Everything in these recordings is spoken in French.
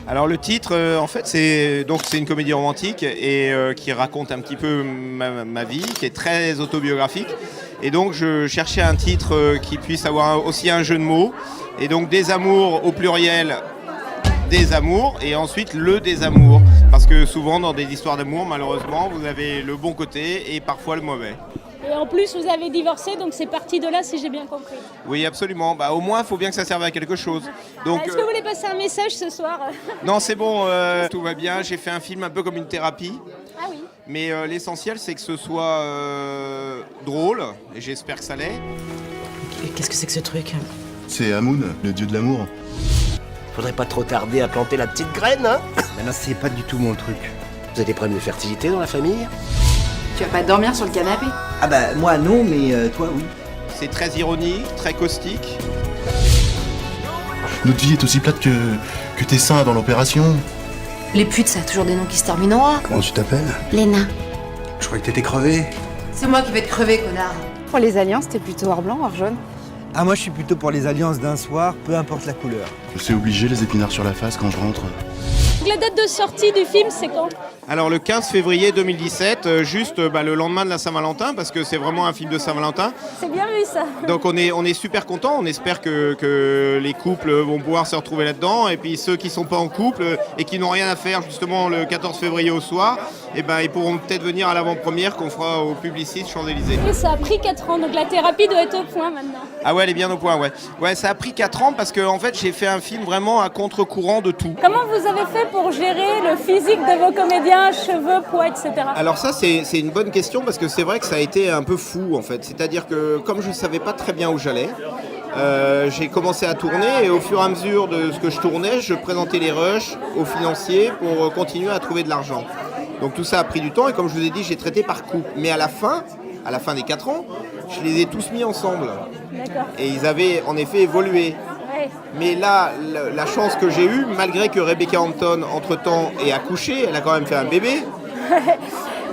Alors le titre, en fait, c'est une comédie romantique et qui raconte un petit peu ma vie, qui est très autobiographique. Et donc je cherchais un titre qui puisse avoir aussi un jeu de mots. Et donc des amours au pluriel, des amours, et ensuite le désamour. Parce que souvent dans des histoires d'amour, malheureusement, vous avez le bon côté et parfois le mauvais. Et en plus, vous avez divorcé, donc c'est parti de là, si j'ai bien compris. Oui, absolument. Bah, au moins, il faut bien que ça serve à quelque chose. Donc, Est-ce que vous voulez passer un message ce soir? Non, c'est bon, tout va bien. J'ai fait un film un peu comme une thérapie. Ah oui. Mais l'essentiel, c'est que ce soit drôle, et j'espère que ça l'est. Qu'est-ce que c'est que ce truc? C'est Amun, le dieu de l'amour. Faudrait pas trop tarder à planter la petite graine, hein? Mais non, c'est pas du tout mon truc. Vous avez des problèmes de fertilité dans la famille? Tu vas pas dormir sur le canapé? Ah bah moi non, mais toi oui. C'est très ironique, très caustique. Notre vie est aussi plate que tes seins dans l'opération. Les putes, ça a toujours des noms qui se terminent en A. Comment tu t'appelles? Léna. Je croyais que t'étais crevé. C'est moi qui vais te crever, connard. Pour les alliances, t'es plutôt or blanc, or jaune? Ah moi je suis plutôt pour les alliances d'un soir, peu importe la couleur. C'est obligé, les épinards sur la face quand je rentre. Donc la date de sortie du film, c'est quand? Alors le 15 février 2017, juste le lendemain de la Saint-Valentin, parce que c'est vraiment un film de Saint-Valentin. C'est bien vu ça. Donc on est super contents, on espère que les couples vont pouvoir se retrouver là-dedans, et puis ceux qui ne sont pas en couple et qui n'ont rien à faire justement le 14 février au soir, eh ben, ils pourront peut-être venir à l'avant-première qu'on fera au Publicis Champs-Élysées. Et ça a pris 4 ans, donc la thérapie doit être au point maintenant. Ah ouais, elle est bien au point, ouais. Ouais, ça a pris 4 ans parce que en fait j'ai fait un film vraiment à contre-courant de tout. Comment vous avez fait pour gérer le physique de vos comédiens, cheveux, poids, etc. Alors ça c'est une bonne question parce que c'est vrai que ça a été un peu fou en fait. C'est-à-dire que comme je ne savais pas très bien où j'allais, j'ai commencé à tourner et au fur et à mesure de ce que je tournais, je présentais les rushs aux financiers pour continuer à trouver de l'argent. Donc tout ça a pris du temps et comme je vous ai dit, j'ai traité par couple. Mais à la fin des 4 ans, je les ai tous mis ensemble. D'accord. Et ils avaient en effet évolué. Ouais. Mais là, la chance que j'ai eue, malgré que Rebecca Hampton, entre-temps, ait accouché, elle a quand même fait un bébé.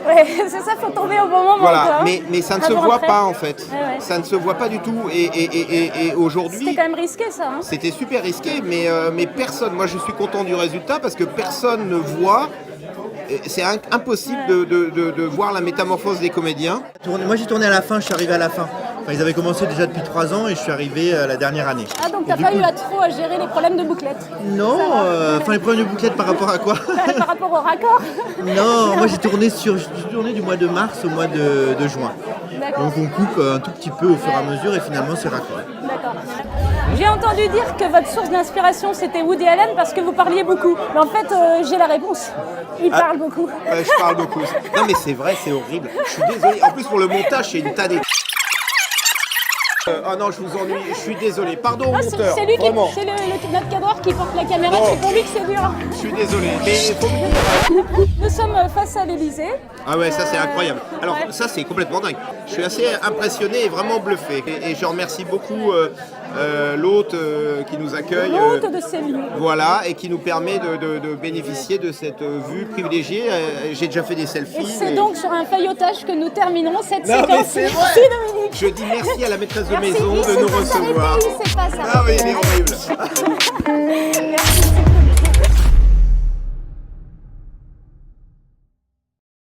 Ouais, c'est ça, faut tomber au bon moment. Voilà, quoi. mais ça ne Ça se vous voit rentrait. pas en fait. Ouais, ouais. Ça ne se voit pas du tout. Et aujourd'hui, C'était quand même risqué ça. Hein. c'était super risqué, mais personne, moi je suis content du résultat parce que personne ne voit. C'est impossible de voir la métamorphose des comédiens. Moi j'ai tourné à la fin, je suis arrivé à la fin. Enfin, ils avaient commencé déjà depuis 3 ans et je suis arrivé la dernière année. Ah donc Et t'as du pas coup- eu à trop à gérer les problèmes de bouclettes? Non, enfin les problèmes de bouclettes par rapport à quoi? Par rapport au raccord? Non, moi j'ai tourné du mois de mars au mois de juin. D'accord. Donc on coupe un tout petit peu au fur et à mesure et finalement c'est raccord. D'accord. J'ai entendu dire que votre source d'inspiration c'était Woody Allen parce que vous parliez beaucoup. Mais en fait j'ai la réponse. Il parle beaucoup. Ouais, je parle beaucoup. Non mais c'est vrai, c'est horrible. Je suis désolé. En plus pour le montage, c'est une tas de... Ah non, je vous ennuie. Je suis désolé. Pardon au Ah, monteur. c'est lui qui, Vraiment. c'est notre cadreur qui porte la caméra, Oh. c'est pour lui que c'est dur. Je suis désolé. Mais faut me dire. Nous sommes face à l'Elysée. Ah ouais, ça c'est incroyable. Alors ça c'est complètement dingue. Je suis assez impressionné et vraiment bluffé. Et je remercie beaucoup l'hôte qui nous accueille. L'hôte de ces lieux. Voilà, et qui nous permet de bénéficier de cette vue privilégiée. J'ai déjà fait des selfies. Et c'est mais- donc sur un feuilletage que nous terminerons cette Non, mais séquence. c'est vrai. Merci Dominique. Je dis merci à la maîtresse de Merci. maison Il de sait nous pas s'arrêter, recevoir. il sait pas s'arrêter. Ah oui, il est horrible. Merci.